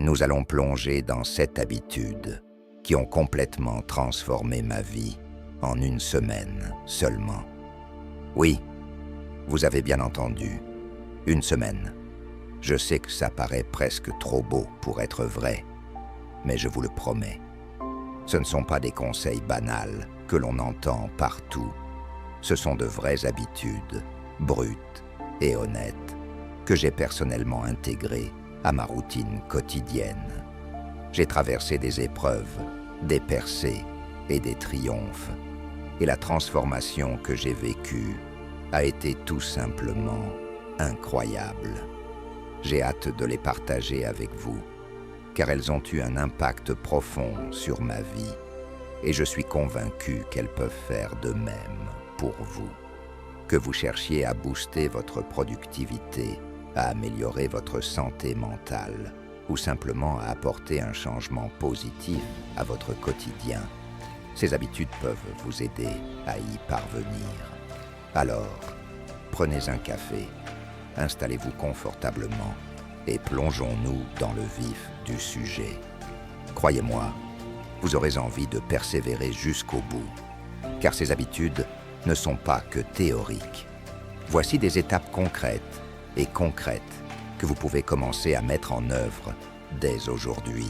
nous allons plonger dans 7 habitudes qui ont complètement transformé ma vie en une semaine seulement. Oui, vous avez bien entendu, une semaine. Je sais que ça paraît presque trop beau pour être vrai, mais je vous le promets. Ce ne sont pas des conseils banals que l'on entend partout. Ce sont de vraies habitudes, brutes et honnêtes, que j'ai personnellement intégrées à ma routine quotidienne. J'ai traversé des épreuves, des percées et des triomphes, et la transformation que j'ai vécue a été tout simplement incroyable. J'ai hâte de les partager avec vous, car elles ont eu un impact profond sur ma vie, et je suis convaincu qu'elles peuvent faire de même pour vous. Que vous cherchiez à booster votre productivité, à améliorer votre santé mentale, ou simplement à apporter un changement positif à votre quotidien, ces habitudes peuvent vous aider à y parvenir. Alors, prenez un café, installez-vous confortablement et plongeons-nous dans le vif du sujet. Croyez-moi, vous aurez envie de persévérer jusqu'au bout, car ces habitudes ne sont pas que théoriques. Voici des étapes concrètes que vous pouvez commencer à mettre en œuvre dès aujourd'hui.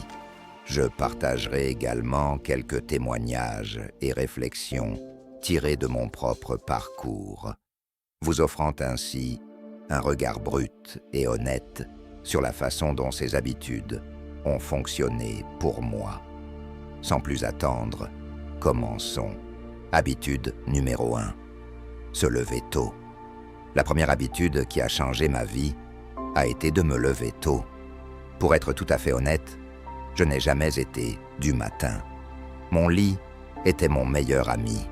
Je partagerai également quelques témoignages et réflexions tirés de mon propre parcours, vous offrant ainsi un regard brut et honnête sur la façon dont ces habitudes ont fonctionné pour moi. Sans plus attendre, commençons. Habitude numéro 1. Se lever tôt. La première habitude qui a changé ma vie a été de me lever tôt. Pour être tout à fait honnête, je n'ai jamais été du matin. Mon lit était mon meilleur ami.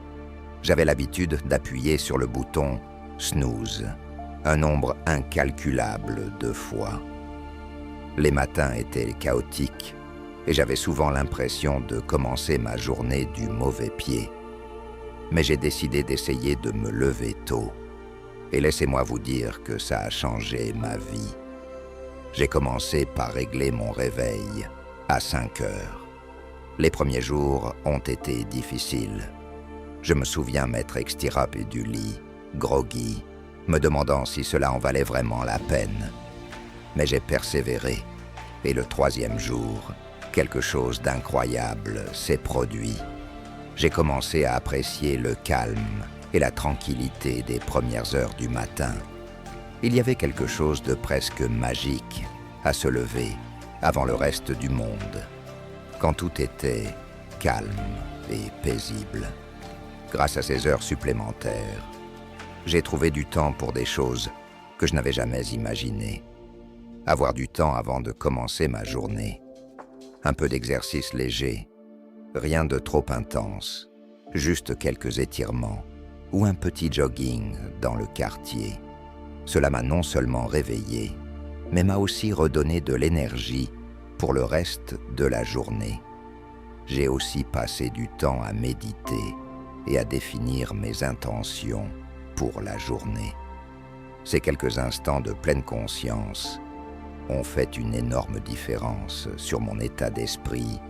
J'avais l'habitude d'appuyer sur le bouton « snooze » un nombre incalculable de fois. Les matins étaient chaotiques et j'avais souvent l'impression de commencer ma journée du mauvais pied. Mais j'ai décidé d'essayer de me lever tôt. Et laissez-moi vous dire que ça a changé ma vie. J'ai commencé par régler mon réveil à 5 heures. Les premiers jours ont été difficiles. Je me souviens m'être extirpé du lit, groggy, me demandant si cela en valait vraiment la peine. Mais j'ai persévéré, et le 3e jour, quelque chose d'incroyable s'est produit. J'ai commencé à apprécier le calme et la tranquillité des premières heures du matin. Il y avait quelque chose de presque magique à se lever avant le reste du monde, quand tout était calme et paisible. Grâce à ces heures supplémentaires, j'ai trouvé du temps pour des choses que je n'avais jamais imaginées. Avoir du temps avant de commencer ma journée. Un peu d'exercice léger, rien de trop intense, juste quelques étirements ou un petit jogging dans le quartier. Cela m'a non seulement réveillé, mais m'a aussi redonné de l'énergie pour le reste de la journée. J'ai aussi passé du temps à méditer et à définir mes intentions pour la journée. Ces quelques instants de pleine conscience ont fait une énorme différence sur mon état d'esprit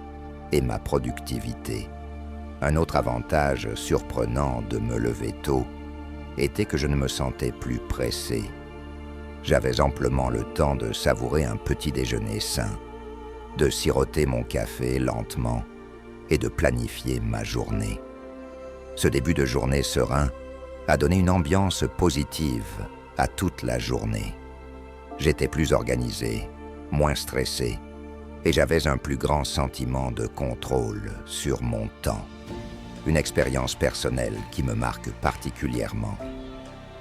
et ma productivité. Un autre avantage surprenant de me lever tôt était que je ne me sentais plus pressé. J'avais amplement le temps de savourer un petit déjeuner sain, de siroter mon café lentement et de planifier ma journée. Ce début de journée serein a donné une ambiance positive à toute la journée. J'étais plus organisé, moins stressé, et j'avais un plus grand sentiment de contrôle sur mon temps. Une expérience personnelle qui me marque particulièrement.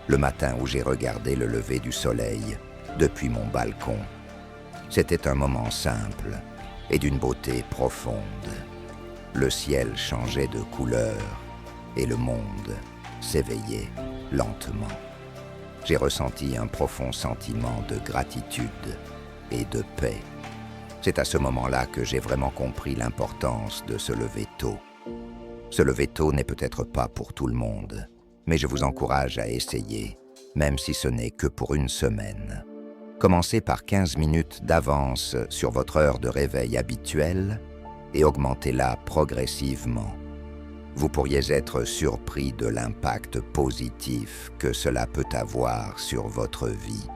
Le matin où j'ai regardé le lever du soleil depuis mon balcon. C'était un moment simple et d'une beauté profonde. Le ciel changeait de couleur et le monde s'éveillait lentement. J'ai ressenti un profond sentiment de gratitude et de paix. C'est à ce moment-là que j'ai vraiment compris l'importance de se lever tôt. Se lever tôt n'est peut-être pas pour tout le monde, mais je vous encourage à essayer, même si ce n'est que pour une semaine. Commencez par 15 minutes d'avance sur votre heure de réveil habituelle et augmentez-la progressivement. Vous pourriez être surpris de l'impact positif que cela peut avoir sur votre vie.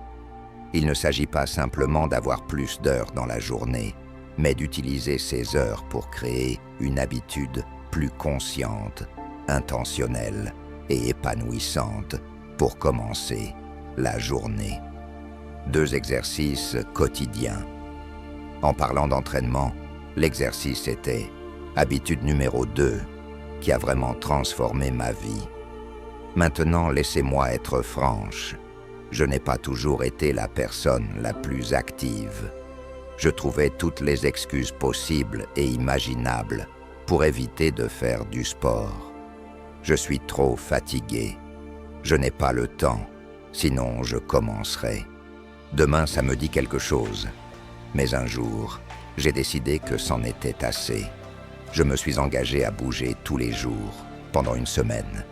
Il ne s'agit pas simplement d'avoir plus d'heures dans la journée, mais d'utiliser ces heures pour créer une habitude plus consciente, intentionnelle et épanouissante pour commencer la journée. 2 exercices quotidiens. En parlant d'entraînement, l'exercice était habitude numéro 2, qui a vraiment transformé ma vie. Maintenant, laissez-moi être franche. Je n'ai pas toujours été la personne la plus active. Je trouvais toutes les excuses possibles et imaginables pour éviter de faire du sport. Je suis trop fatigué. Je n'ai pas le temps, sinon je commencerai. Demain, ça me dit quelque chose. Mais un jour, j'ai décidé que c'en était assez. Je me suis engagé à bouger tous les jours, pendant une semaine,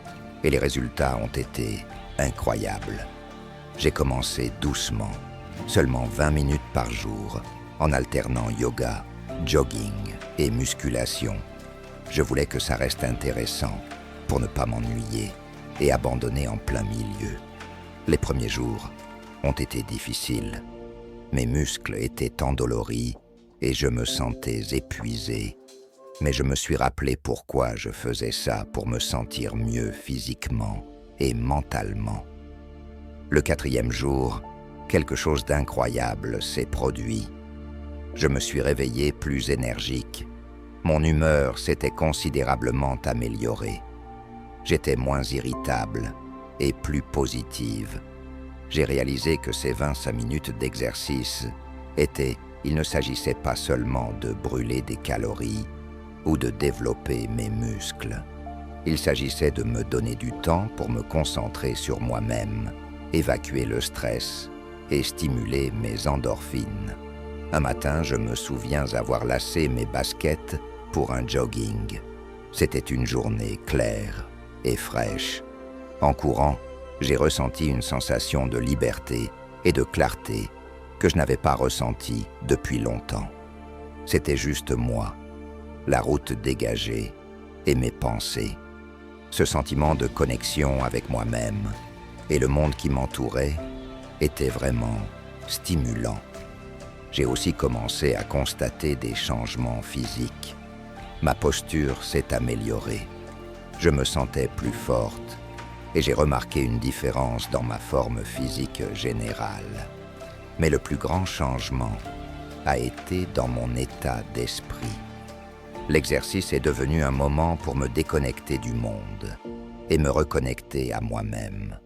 et les résultats ont été incroyables. J'ai commencé doucement, seulement 20 minutes par jour, en alternant yoga, jogging et musculation. Je voulais que ça reste intéressant, pour ne pas m'ennuyer et abandonner en plein milieu. Les premiers jours ont été difficiles. Mes muscles étaient endoloris et je me sentais épuisé. Mais je me suis rappelé pourquoi je faisais ça pour me sentir mieux physiquement et mentalement. Le 4e jour, quelque chose d'incroyable s'est produit. Je me suis réveillé plus énergique. Mon humeur s'était considérablement améliorée. J'étais moins irritable et plus positive. J'ai réalisé que ces 25 minutes d'exercice il ne s'agissait pas seulement de brûler des calories ou de développer mes muscles. Il s'agissait de me donner du temps pour me concentrer sur moi-même, évacuer le stress et stimuler mes endorphines. Un matin, je me souviens avoir lacé mes baskets pour un jogging. C'était une journée claire et fraîche. En courant, j'ai ressenti une sensation de liberté et de clarté que je n'avais pas ressentie depuis longtemps. C'était juste moi, la route dégagée et mes pensées. Ce sentiment de connexion avec moi-même et le monde qui m'entourait était vraiment stimulant. J'ai aussi commencé à constater des changements physiques. Ma posture s'est améliorée. Je me sentais plus forte et j'ai remarqué une différence dans ma forme physique générale. Mais le plus grand changement a été dans mon état d'esprit. L'exercice est devenu un moment pour me déconnecter du monde et me reconnecter à moi-même.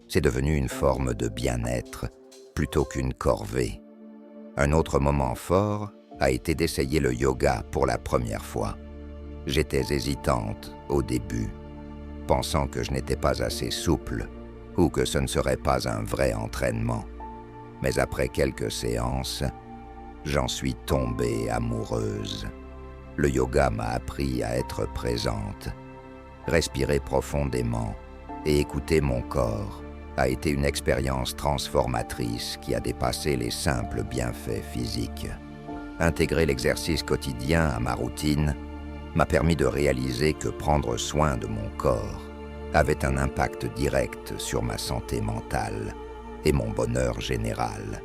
C'est devenu une forme de bien-être plutôt qu'une corvée. Un autre moment fort a été d'essayer le yoga pour la première fois. J'étais hésitante au début, pensant que je n'étais pas assez souple ou que ce ne serait pas un vrai entraînement. Mais après quelques séances, j'en suis tombée amoureuse. Le yoga m'a appris à être présente. Respirer profondément et écouter mon corps a été une expérience transformatrice qui a dépassé les simples bienfaits physiques. Intégrer l'exercice quotidien à ma routine m'a permis de réaliser que prendre soin de mon corps avait un impact direct sur ma santé mentale et mon bonheur général.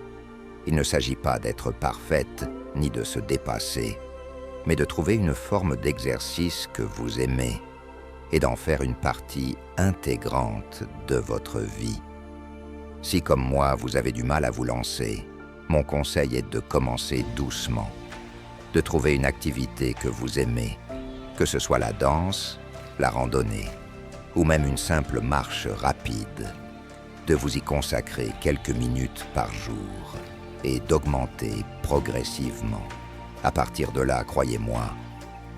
Il ne s'agit pas d'être parfaite ni de se dépasser, mais de trouver une forme d'exercice que vous aimez et d'en faire une partie intégrante de votre vie. Si, comme moi, vous avez du mal à vous lancer, mon conseil est de commencer doucement, de trouver une activité que vous aimez, que ce soit la danse, la randonnée ou même une simple marche rapide, de vous y consacrer quelques minutes par jour et d'augmenter progressivement. À partir de là, croyez-moi,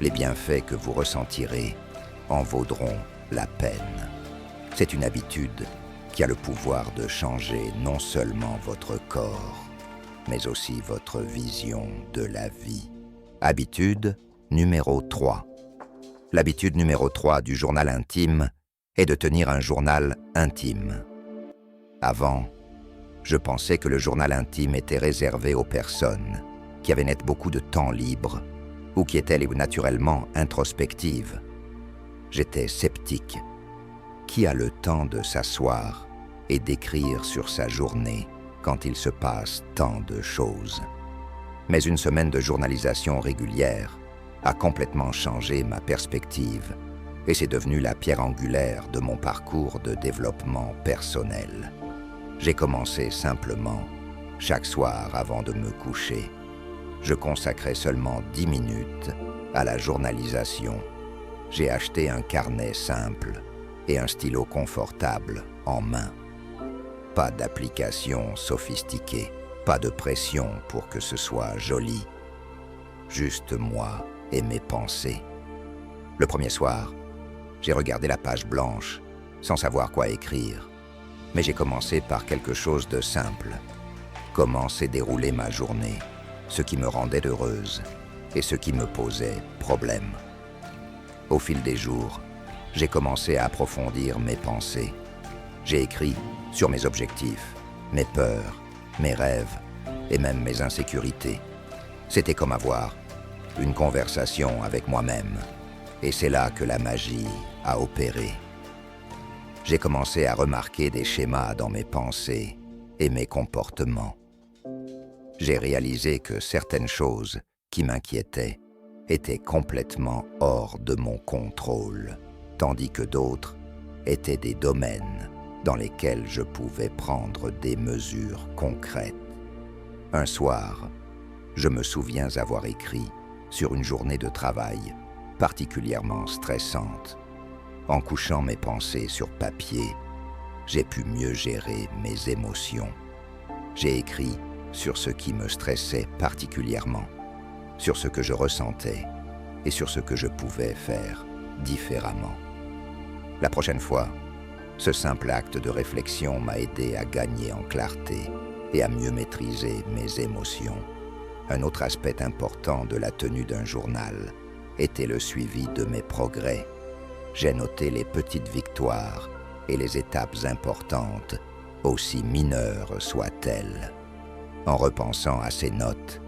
les bienfaits que vous ressentirez en vaudront la peine. C'est une habitude qui a le pouvoir de changer non seulement votre corps, mais aussi votre vision de la vie. Habitude numéro 3. L'habitude numéro 3 du journal intime est de tenir un journal intime. Avant, Je pensais que le journal intime était réservé aux personnes qui avaient net beaucoup de temps libre ou qui étaient naturellement introspectives. J'étais sceptique. Qui a le temps de s'asseoir et d'écrire sur sa journée quand il se passe tant de choses? Mais une semaine de journalisation régulière a complètement changé ma perspective et c'est devenu la pierre angulaire de mon parcours de développement personnel. J'ai commencé simplement, chaque soir avant de me coucher. Je consacrais seulement 10 minutes à la journalisation. J'ai acheté un carnet simple et un stylo confortable en main. Pas d'application sophistiquée, pas de pression pour que ce soit joli. Juste moi et mes pensées. Le premier soir, j'ai regardé la page blanche sans savoir quoi écrire. Mais j'ai commencé par quelque chose de simple. Comment s'est déroulée ma journée, ce qui me rendait heureuse et ce qui me posait problème. Au fil des jours, j'ai commencé à approfondir mes pensées. J'ai écrit sur mes objectifs, mes peurs, mes rêves et même mes insécurités. C'était comme avoir une conversation avec moi-même. Et c'est là que la magie a opéré. J'ai commencé à remarquer des schémas dans mes pensées et mes comportements. J'ai réalisé que certaines choses qui m'inquiétaient étaient complètement hors de mon contrôle, tandis que d'autres étaient des domaines dans lesquels je pouvais prendre des mesures concrètes. Un soir, je me souviens avoir écrit sur une journée de travail particulièrement stressante. En couchant mes pensées sur papier, j'ai pu mieux gérer mes émotions. J'ai écrit sur ce qui me stressait particulièrement, sur ce que je ressentais et sur ce que je pouvais faire différemment. La prochaine fois, ce simple acte de réflexion m'a aidé à gagner en clarté et à mieux maîtriser mes émotions. Un autre aspect important de la tenue d'un journal était le suivi de mes progrès. J'ai noté les petites victoires et les étapes importantes, aussi mineures soient-elles. En repensant à ces notes,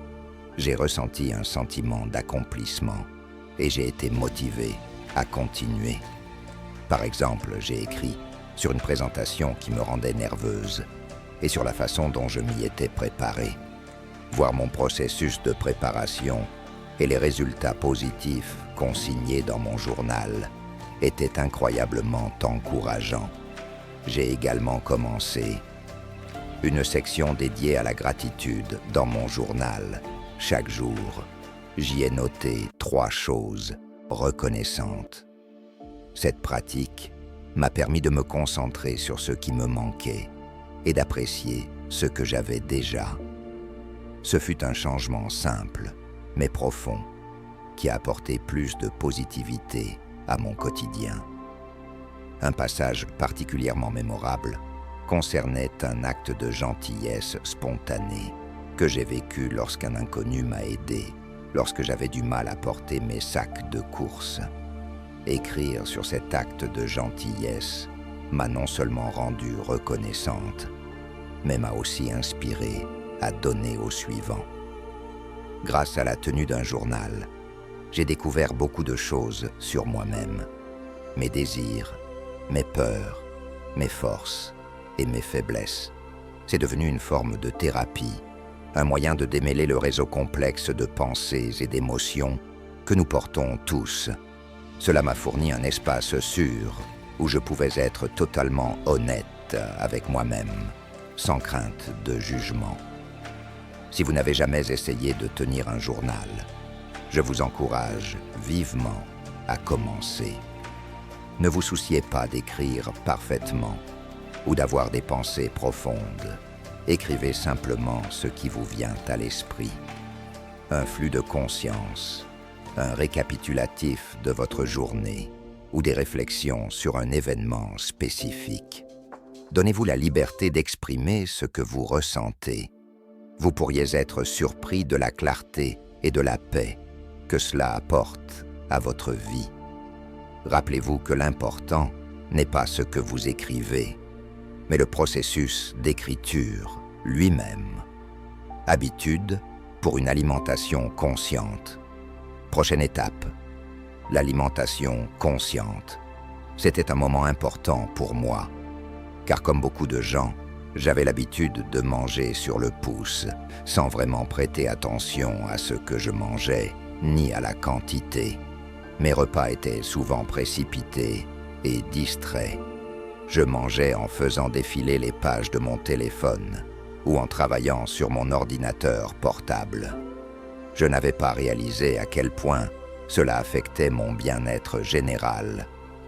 j'ai ressenti un sentiment d'accomplissement et j'ai été motivé à continuer. Par exemple, j'ai écrit sur une présentation qui me rendait nerveuse et sur la façon dont je m'y étais préparé. Voir mon processus de préparation et les résultats positifs consignés dans mon journal était incroyablement encourageant. J'ai également commencé une section dédiée à la gratitude dans mon journal. Chaque jour, j'y ai noté 3 choses reconnaissantes. Cette pratique m'a permis de me concentrer sur ce qui me manquait et d'apprécier ce que j'avais déjà. Ce fut un changement simple, mais profond, qui a apporté plus de positivité à mon quotidien. Un passage particulièrement mémorable concernait un acte de gentillesse spontanée que j'ai vécu lorsqu'un inconnu m'a aidé, lorsque j'avais du mal à porter mes sacs de course. Écrire sur cet acte de gentillesse m'a non seulement rendue reconnaissante, mais m'a aussi inspiré à donner au suivant. Grâce à la tenue d'un journal, j'ai découvert beaucoup de choses sur moi-même, mes désirs, mes peurs, mes forces et mes faiblesses. C'est devenu une forme de thérapie, un moyen de démêler le réseau complexe de pensées et d'émotions que nous portons tous. Cela m'a fourni un espace sûr où je pouvais être totalement honnête avec moi-même, sans crainte de jugement. Si vous n'avez jamais essayé de tenir un journal, je vous encourage vivement à commencer. Ne vous souciez pas d'écrire parfaitement ou d'avoir des pensées profondes. Écrivez simplement ce qui vous vient à l'esprit. Un flux de conscience, un récapitulatif de votre journée ou des réflexions sur un événement spécifique. Donnez-vous la liberté d'exprimer ce que vous ressentez. Vous pourriez être surpris de la clarté et de la paix que cela apporte à votre vie. Rappelez-vous que l'important n'est pas ce que vous écrivez, mais le processus d'écriture lui-même. Habitude pour une alimentation consciente. Prochaine étape, l'alimentation consciente. C'était un moment important pour moi, car comme beaucoup de gens, j'avais l'habitude de manger sur le pouce, sans vraiment prêter attention à ce que je mangeais, ni à la quantité. Mes repas étaient souvent précipités et distraits. Je mangeais en faisant défiler les pages de mon téléphone ou en travaillant sur mon ordinateur portable. Je n'avais pas réalisé à quel point cela affectait mon bien-être général,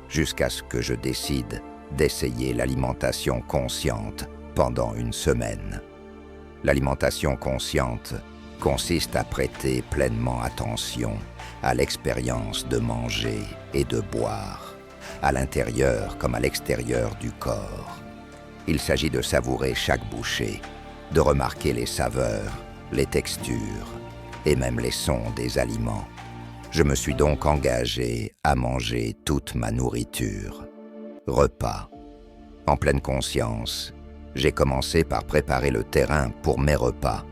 jusqu'à ce que je décide d'essayer l'alimentation consciente pendant une semaine. L'alimentation consciente consiste à prêter pleinement attention à l'expérience de manger et de boire, à l'intérieur comme à l'extérieur du corps. Il s'agit de savourer chaque bouchée, de remarquer les saveurs, les textures et même les sons des aliments. Je me suis donc engagé à manger toute ma nourriture. Repas. En pleine conscience, j'ai commencé par préparer le terrain pour mes repas.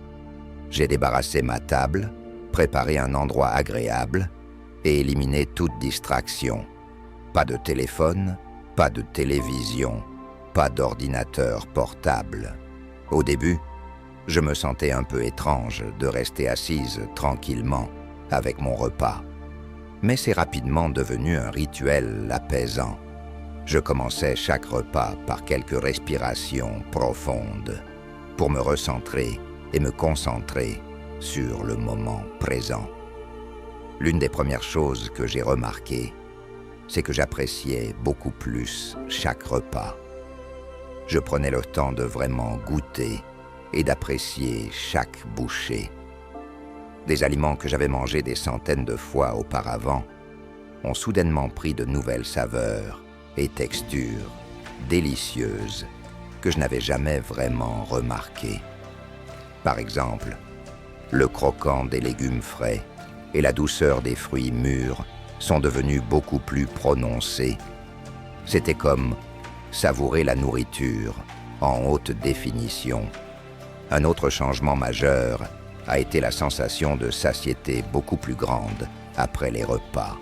J'ai débarrassé ma table, préparé un endroit agréable et éliminé toute distraction. Pas de téléphone, pas de télévision, pas d'ordinateur portable. Au début, je me sentais un peu étrange de rester assise tranquillement avec mon repas. Mais c'est rapidement devenu un rituel apaisant. Je commençais chaque repas par quelques respirations profondes pour me recentrer et me concentrer sur le moment présent. L'une des premières choses que j'ai remarquées, c'est que j'appréciais beaucoup plus chaque repas. Je prenais le temps de vraiment goûter et d'apprécier chaque bouchée. Des aliments que j'avais mangés des centaines de fois auparavant ont soudainement pris de nouvelles saveurs et textures délicieuses que je n'avais jamais vraiment remarquées. Par exemple, le croquant des légumes frais et la douceur des fruits mûrs sont devenus beaucoup plus prononcés. C'était comme savourer la nourriture en haute définition. Un autre changement majeur a été la sensation de satiété beaucoup plus grande après les repas.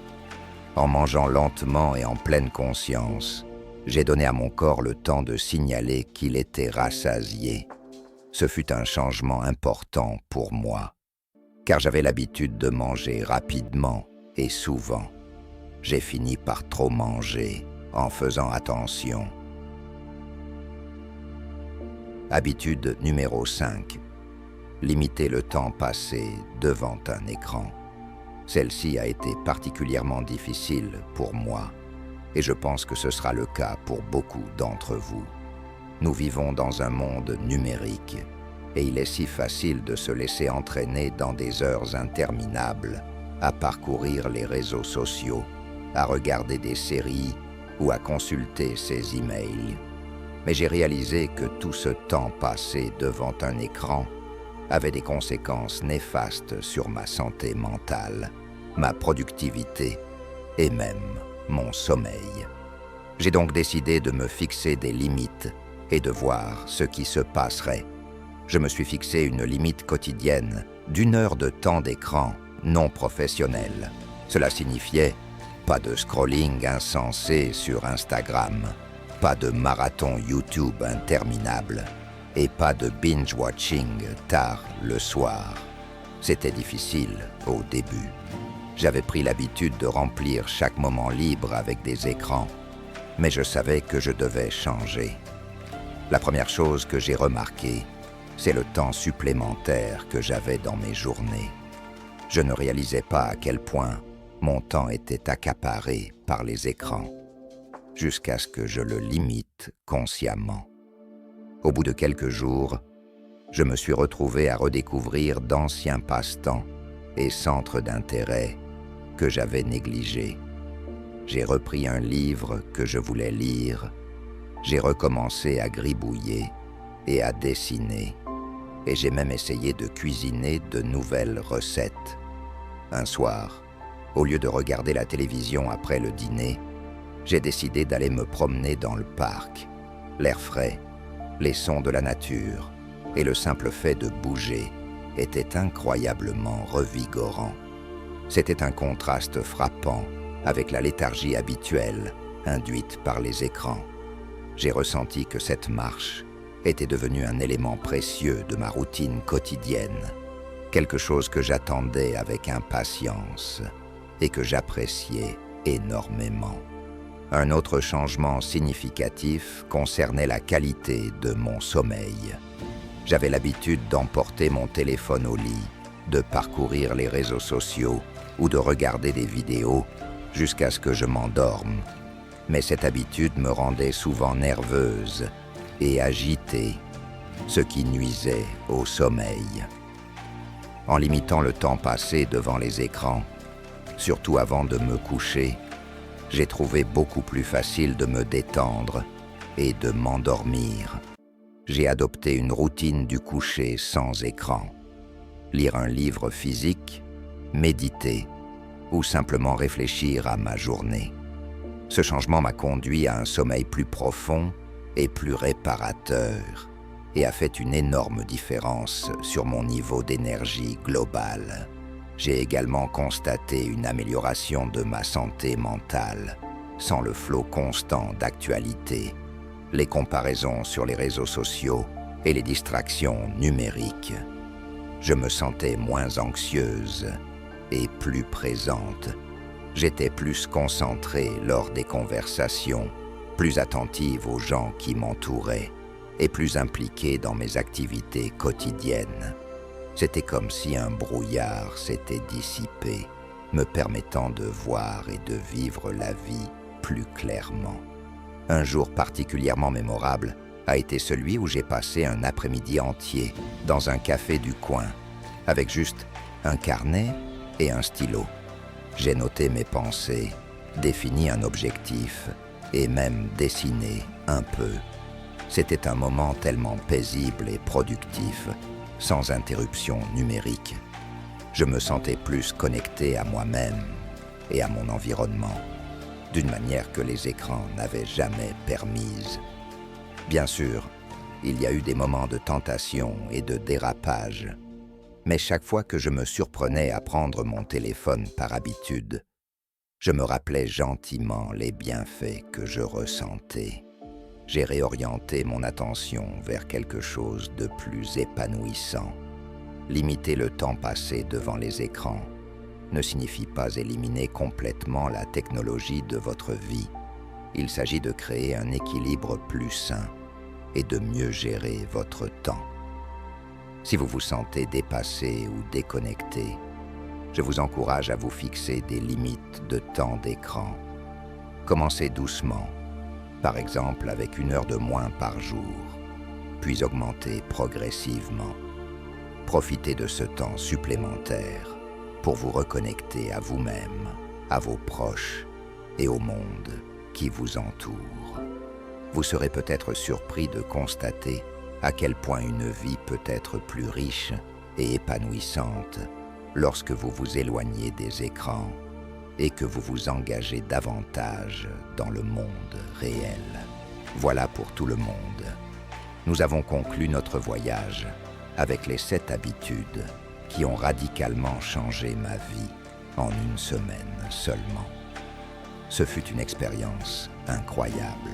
En mangeant lentement et en pleine conscience, j'ai donné à mon corps le temps de signaler qu'il était rassasié. Ce fut un changement important pour moi, car j'avais l'habitude de manger rapidement et souvent. J'ai fini par trop manger en faisant attention. Habitude numéro 5. Limiter le temps passé devant un écran. Celle-ci a été particulièrement difficile pour moi et je pense que ce sera le cas pour beaucoup d'entre vous. Nous vivons dans un monde numérique et il est si facile de se laisser entraîner dans des heures interminables à parcourir les réseaux sociaux, à regarder des séries ou à consulter ses emails. Mais j'ai réalisé que tout ce temps passé devant un écran avait des conséquences néfastes sur ma santé mentale, ma productivité et même mon sommeil. J'ai donc décidé de me fixer des limites et de voir ce qui se passerait. Je me suis fixé une limite quotidienne d'1 heure de temps d'écran non professionnel. Cela signifiait pas de scrolling insensé sur Instagram, pas de marathon YouTube interminable et pas de binge-watching tard le soir. C'était difficile au début. J'avais pris l'habitude de remplir chaque moment libre avec des écrans, mais je savais que je devais changer. La première chose que j'ai remarquée, c'est le temps supplémentaire que j'avais dans mes journées. Je ne réalisais pas à quel point mon temps était accaparé par les écrans, jusqu'à ce que je le limite consciemment. Au bout de quelques jours, je me suis retrouvé à redécouvrir d'anciens passe-temps et centres d'intérêt que j'avais négligés. J'ai repris un livre que je voulais lire, j'ai recommencé à gribouiller et à dessiner, et j'ai même essayé de cuisiner de nouvelles recettes. Un soir, au lieu de regarder la télévision après le dîner, j'ai décidé d'aller me promener dans le parc. L'air frais, les sons de la nature et le simple fait de bouger était incroyablement revigorant. C'était un contraste frappant avec la léthargie habituelle induite par les écrans. J'ai ressenti que cette marche était devenue un élément précieux de ma routine quotidienne, quelque chose que j'attendais avec impatience et que j'appréciais énormément. Un autre changement significatif concernait la qualité de mon sommeil. J'avais l'habitude d'emporter mon téléphone au lit, de parcourir les réseaux sociaux ou de regarder des vidéos jusqu'à ce que je m'endorme. Mais cette habitude me rendait souvent nerveuse et agitée, ce qui nuisait au sommeil. En limitant le temps passé devant les écrans, surtout avant de me coucher, j'ai trouvé beaucoup plus facile de me détendre et de m'endormir. J'ai adopté une routine du coucher sans écran. Lire un livre physique, méditer ou simplement réfléchir à ma journée. Ce changement m'a conduit à un sommeil plus profond et plus réparateur et a fait une énorme différence sur mon niveau d'énergie globale. J'ai également constaté une amélioration de ma santé mentale, sans le flot constant d'actualités, les comparaisons sur les réseaux sociaux et les distractions numériques. Je me sentais moins anxieuse et plus présente. J'étais plus concentrée lors des conversations, plus attentive aux gens qui m'entouraient et plus impliquée dans mes activités quotidiennes. C'était comme si un brouillard s'était dissipé, me permettant de voir et de vivre la vie plus clairement. Un jour particulièrement mémorable a été celui où j'ai passé un après-midi entier dans un café du coin, avec juste un carnet et un stylo. J'ai noté mes pensées, défini un objectif et même dessiné un peu. C'était un moment tellement paisible et productif, sans interruption numérique. Je me sentais plus connecté à moi-même et à mon environnement, d'une manière que les écrans n'avaient jamais permise. Bien sûr, il y a eu des moments de tentation et de dérapage, mais chaque fois que je me surprenais à prendre mon téléphone par habitude, je me rappelais gentiment les bienfaits que je ressentais. J'ai réorienté mon attention vers quelque chose de plus épanouissant. Limiter le temps passé devant les écrans ne signifie pas éliminer complètement la technologie de votre vie. Il s'agit de créer un équilibre plus sain et de mieux gérer votre temps. Si vous vous sentez dépassé ou déconnecté, je vous encourage à vous fixer des limites de temps d'écran. Commencez doucement, par exemple avec 1 heure de moins par jour, puis augmentez progressivement. Profitez de ce temps supplémentaire pour vous reconnecter à vous-même, à vos proches et au monde qui vous entoure. Vous serez peut-être surpris de constater à quel point une vie peut être plus riche et épanouissante lorsque vous vous éloignez des écrans et que vous vous engagez davantage dans le monde réel. Voilà pour tout le monde. Nous avons conclu notre voyage avec les 7 habitudes qui ont radicalement changé ma vie en 1 semaine seulement. Ce fut une expérience incroyable.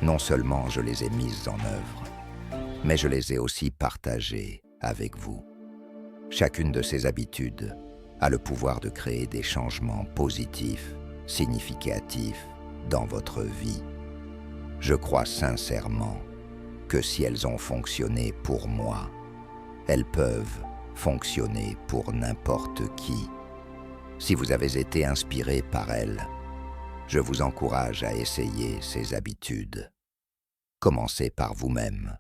Non seulement je les ai mises en œuvre, mais je les ai aussi partagées avec vous. Chacune de ces habitudes a le pouvoir de créer des changements positifs, significatifs dans votre vie. Je crois sincèrement que si elles ont fonctionné pour moi, elles peuvent fonctionner pour n'importe qui. Si vous avez été inspiré par elles, je vous encourage à essayer ces habitudes. Commencez par vous-même.